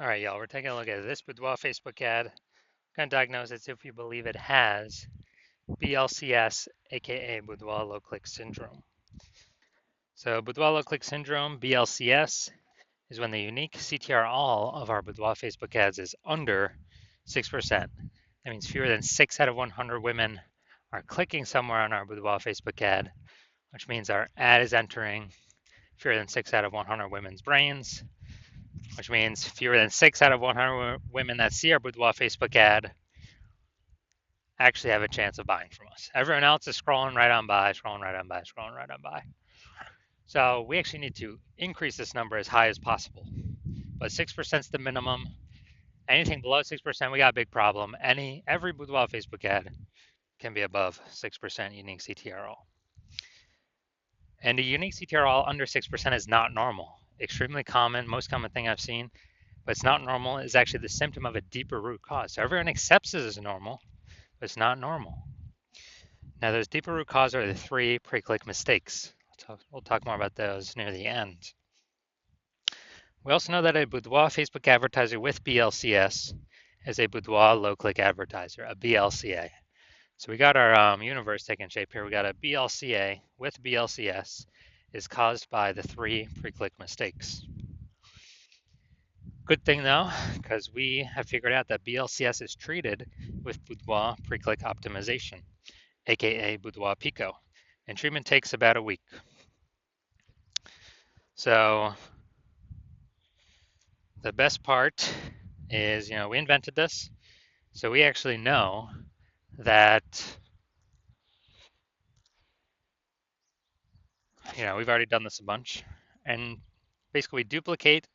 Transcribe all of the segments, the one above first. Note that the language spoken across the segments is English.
All right, y'all, we're taking a look at this Boudoir Facebook ad. We're going to diagnose it if we believe it has BLCS, aka Boudoir low click syndrome. So, Boudoir low click syndrome, BLCS, is when the unique CTR all of our Boudoir Facebook ads is under 6%. That means fewer than 6 out of 100 women are clicking somewhere on our Boudoir Facebook ad, which means our ad is entering fewer than 6 out of 100 women's brains, which means fewer than 6 out of 100 women that see our Boudoir Facebook ad actually have a chance of buying from us. Everyone else is scrolling right on by, scrolling right on by, scrolling right on by. So we actually need to increase this number as high as possible. But 6% is the minimum. Anything below 6%, we got a big problem. Every Boudoir Facebook ad can be above 6% unique CTRL. And a unique CTRL under 6% is not normal. Extremely common, most common thing I've seen, but it's not normal. It's actually the symptom of a deeper root cause. So everyone accepts it as normal, but it's not normal. Now, those deeper root cause are the 3 pre-click mistakes. We'll talk more about those near the end. We also know that a Boudoir Facebook advertiser with BLCS is a Boudoir low-click advertiser, a BLCA. So we got our universe taking shape here. We got a BLCA with BLCS is caused by the 3 pre-click mistakes. Good thing though, because we have figured out that BLCS is treated with Boudoir pre-click optimization, aka Boudoir Pico, and treatment takes about a week. So the best part is, we invented this, so we actually know that, we've already done this a bunch, and basically we duplicate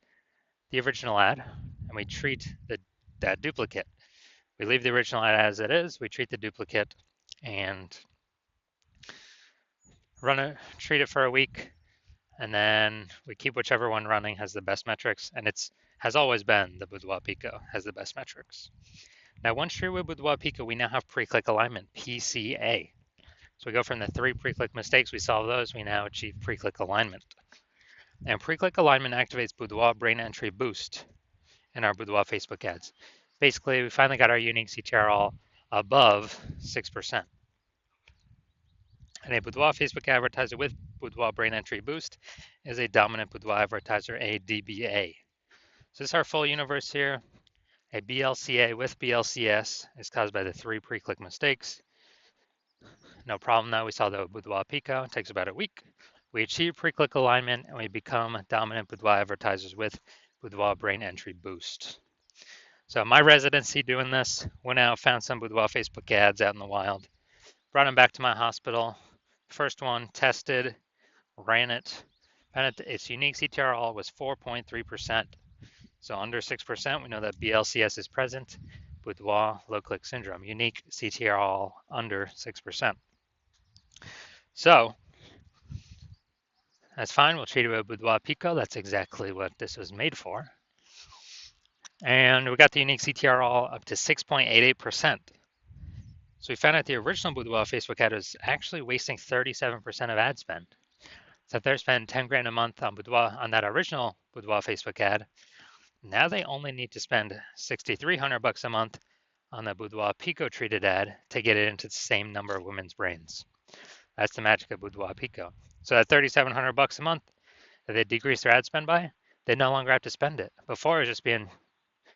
the original ad and we treat that duplicate. We leave the original ad as it is, we treat the duplicate and treat it for a week, and then we keep whichever one running has the best metrics, and has always been the Boudoir Pico has the best metrics. Now, once treated with Boudoir Pico, we now have pre-click alignment, PCA. So we go from the 3 pre-click mistakes, we solve those, we now achieve pre-click alignment. And pre-click alignment activates Boudoir brain entry boost in our Boudoir Facebook ads. Basically, we finally got our unique CTRL above 6%. And a Boudoir Facebook advertiser with Boudoir brain entry boost is a dominant Boudoir advertiser, a DBA. So this is our full universe here. A BLCA with BLCS is caused by the 3 pre-click mistakes. No problem though, we saw the Boudoir Pico, it takes about a week. We achieve pre-click alignment and we become dominant Boudoir advertisers with Boudoir brain entry boost. So my residency doing this, went out, found some Boudoir Facebook ads out in the wild, brought them back to my hospital. First one, tested, ran it, found its unique CTRL was 4.3%. So under 6%, we know that BLCS is present. Boudoir low click syndrome, unique CTRL under 6%. So that's fine. We'll treat it with Boudoir Pico. That's exactly what this was made for. And we got the unique CTRL up to 6.88%. So we found out the original Boudoir Facebook ad was actually wasting 37% of ad spend. So if they're spending 10 grand a month on Boudoir, on that original Boudoir Facebook ad, now they only need to spend 6,300 bucks a month on the Boudoir Pico treated ad to get it into the same number of women's brains. That's the magic of Boudoir Pico. So at 3,700 bucks a month that they decrease their ad spend by, they no longer have to spend it. Before it was just being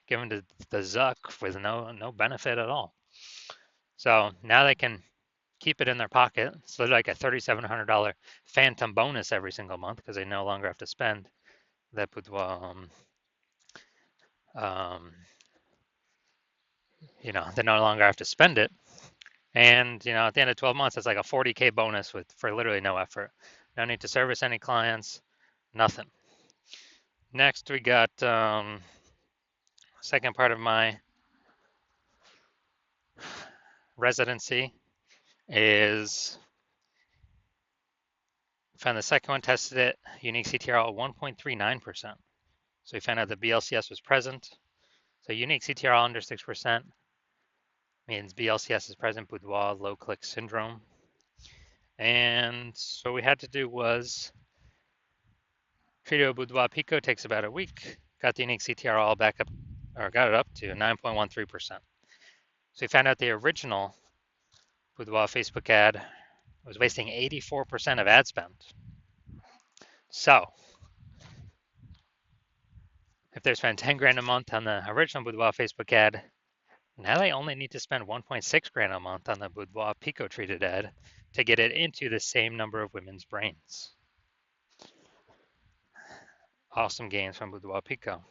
given to the Zuck with no benefit at all. So now they can keep it in their pocket. So they're like a $3,700 phantom bonus every single month because they no longer have to spend that Boudoir. They no longer have to spend it. And, at the end of 12 months, it's like a 40K bonus for literally no effort. No need to service any clients, nothing. Next, we got second part of my residency is found the second one, tested it, unique CTRL 1.39%. So we found out the BLCS was present. So unique CTRL under 6% means BLCS is present, Boudoir low click syndrome. And so what we had to do was treat it with Boudoir Pico, takes about a week. got the unique CTR all back up, or got it up to 9.13%. So we found out the original Boudoir Facebook ad was wasting 84% of ad spend. So if they spend 10 grand a month on the original Boudoir Facebook ad, now they only need to spend 1.6 grand a month on the Boudoir Pico treated ad to get it into the same number of women's brains. Awesome gains from Boudoir Pico.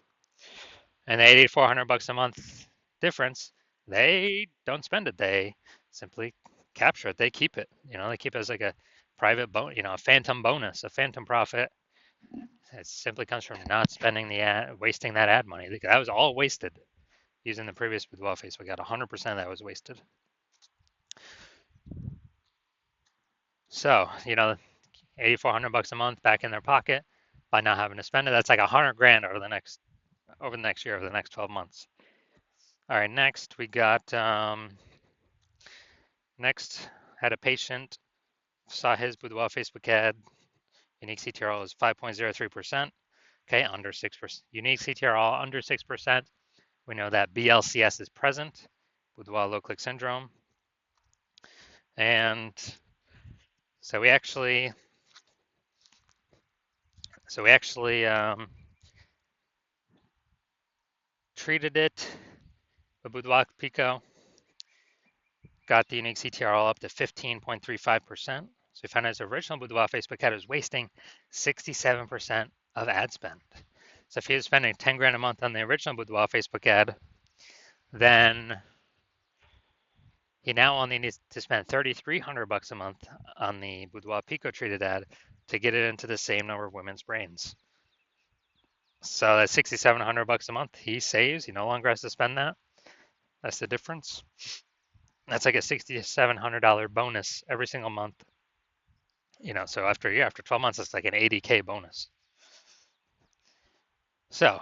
And the 8,400 bucks a month difference, they don't spend it. They simply capture it. They keep it. They keep it as like a private a phantom bonus, a phantom profit. It simply comes from not spending the ad, wasting that ad money. That was all wasted using the previous Boudoir face. We got 100% of that was wasted. So, 8,400 bucks a month back in their pocket by not having to spend it. That's like 100 grand over the next year, over the next 12 months. All right, next we got next had a patient saw his Boudoir Facebook ad. Unique CTRL is 5.03%. Okay, under 6%. Unique CTRL under 6%. We know that BLCS is present, Boudoir low click syndrome. And so we actually treated it with Boudoir Pico, got the unique CTRL up to 15.35%. So we found out his original Boudoir Facebook ad was wasting 67% of ad spend. So if he was spending 10 grand a month on the original Boudoir Facebook ad, then he now only needs to spend 3,300 bucks a month on the Boudoir Pico treated ad to get it into the same number of women's brains. So that's 6,700 bucks a month he saves. He no longer has to spend that. That's the difference. That's like a $6,700 bonus every single month. So after a year, after 12 months, it's like an 80K bonus. So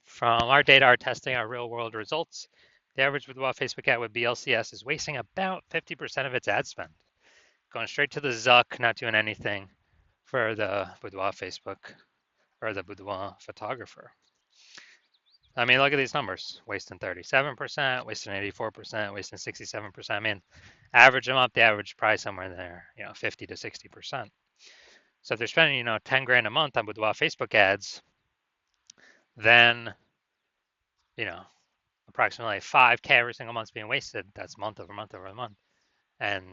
from our data, our testing, our real world results, the average Boudoir Facebook ad with BLCS is wasting about 50% of its ad spend, going straight to the Zuck, not doing anything for the Boudoir Facebook or the Boudoir photographer. I mean, look at these numbers: wasting 37%, wasting 84%, wasting 67%. I mean, average them up, the average price somewhere in there, 50 to 60%. So if they're spending, 10 grand a month on Boudoir Facebook ads, then, approximately 5K every single month's being wasted. That's month over month over month. And,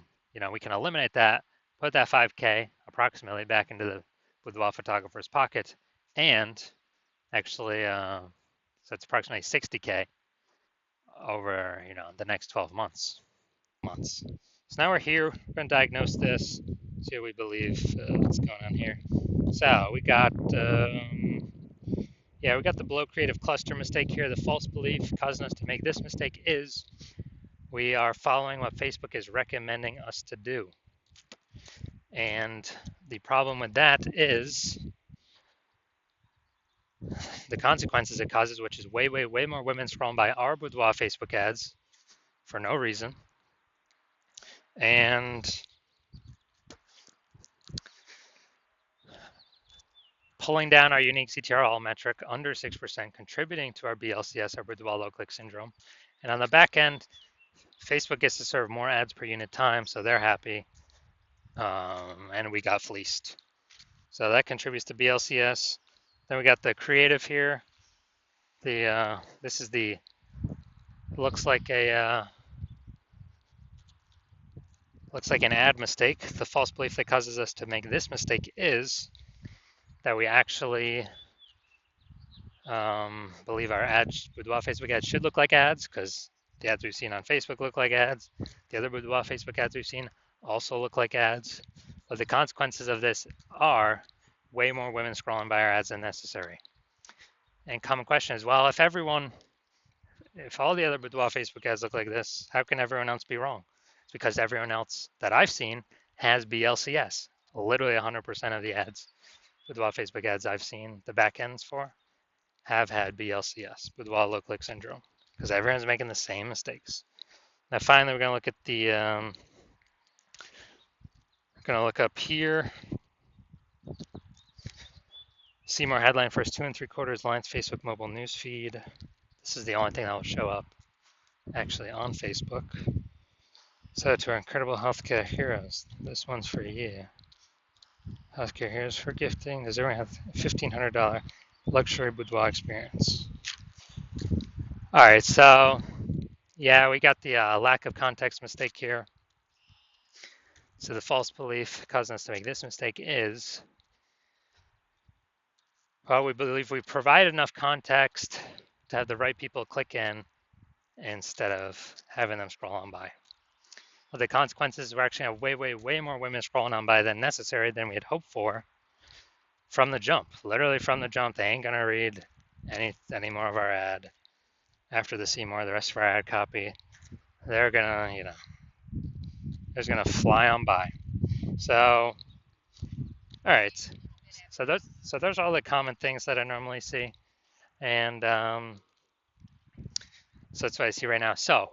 we can eliminate that, put that 5K approximately back into the Boudoir photographer's pocket, and actually, so it's approximately 60K over, the next 12 months. So now we're here, we're going to diagnose this, see what we believe what's going on here. So we got, we got the below creative cluster mistake here. The false belief causing us to make this mistake is we are following what Facebook is recommending us to do. And the problem with that is the consequences it causes, which is way, way, way more women scrolling by our Boudoir Facebook ads for no reason. And pulling down our unique CTRL metric under 6%, contributing to our BLCS, our Boudoir low click syndrome. And on the back end, Facebook gets to serve more ads per unit time, so they're happy. And we got fleeced. So that contributes to BLCS. Then we got the creative here. This is the looks like an ad mistake. The false belief that causes us to make this mistake is that we actually believe our ads, Boudoir Facebook ads, should look like ads because the ads we've seen on Facebook look like ads. The other Boudoir Facebook ads we've seen also look like ads. But the consequences of this are way more women scrolling by our ads than necessary. And common question is, well, if all the other Boudoir Facebook ads look like this, how can everyone else be wrong? It's because everyone else that I've seen has BLCS. Literally 100% of the ads, Boudoir Facebook ads I've seen the back ends for, have had BLCS, Boudoir low click syndrome, because everyone's making the same mistakes. Now, finally, we're going to look at the, going to look up here. Seymour headline first 2 3/4 lines Facebook mobile news feed. This is the only thing that will show up actually on Facebook. So to our incredible healthcare heroes, this one's for you. Healthcare heroes for gifting. Does everyone have a $1,500 luxury boudoir experience? All right, so yeah, we got the lack of context mistake here. So the false belief causing us to make this mistake is, well, we believe we provide enough context to have the right people click in instead of having them scroll on by. Well, the consequences were actually have way more women scrolling on by than necessary than we had hoped for from the jump. Literally from the jump, they ain't gonna read any more of our ad after the Seymour, the rest of our ad copy. They're gonna, they're gonna fly on by. So, all right. So those are all the common things that I normally see, and so that's what I see right now. So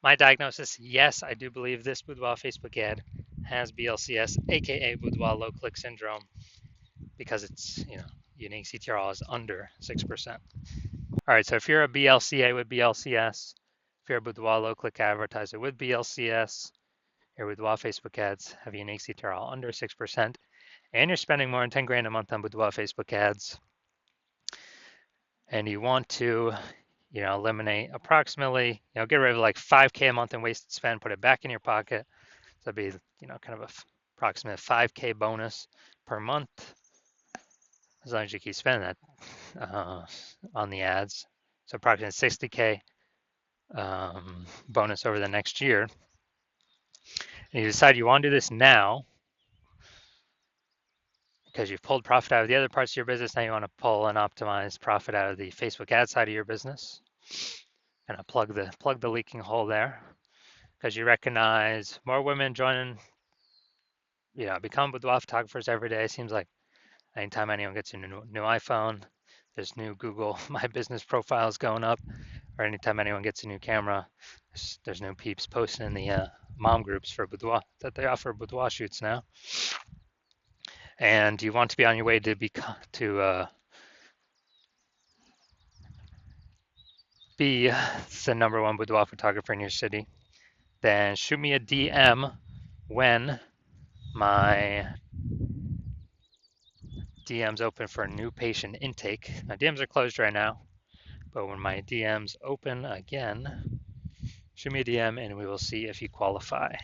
my diagnosis, yes, I do believe this Boudoir Facebook ad has BLCS, aka Boudoir low click syndrome, because it's unique CTRL is under 6%. All right, so if you're a BLCA with BLCS, if you're a Boudoir low click advertiser with BLCS, your Boudoir Facebook ads have unique CTRL under 6%, and you're spending more than 10 grand a month on Boudoir Facebook ads, and you want to eliminate approximately, get rid of like 5K a month in wasted spend, put it back in your pocket. So that'd be, kind of a approximate 5K bonus per month, as long as you keep spending that on the ads. So approximately 60K bonus over the next year. And you decide you want to do this now because you've pulled profit out of the other parts of your business. Now you want to pull and optimize profit out of the Facebook ad side of your business. Kind of plug the leaking hole there, because you recognize more women joining, become boudoir photographers every day. It seems like anytime anyone gets a new iPhone, there's new Google My Business profiles going up, or anytime anyone gets a new camera, there's new peeps posting in the mom groups for boudoir that they offer boudoir shoots now. And you want to be on your way to be the #1 boudoir photographer in your city, then shoot me a DM when my DM's open for new patient intake. My DMs are closed right now, but when my DM's open again, shoot me a DM and we will see if you qualify.